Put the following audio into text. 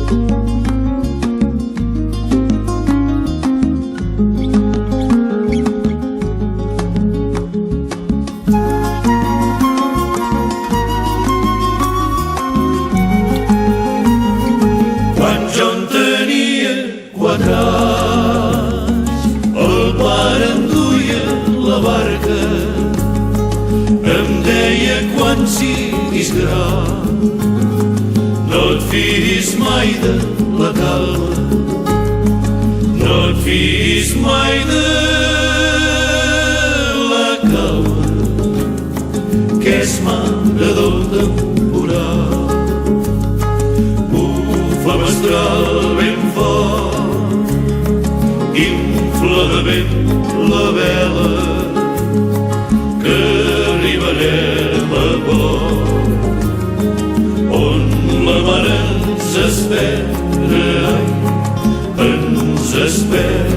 Quan jo en tenia 4 anys, el pare em duia la barca, em deia quan siguis gran no et fiïs mai de la calma, no et fiïs mai de la calma, que és mare del temporal. Bufa mestral ben fort, infla de vent la vela, que arribarem a port, on la mare ens espera, ai, ens espera.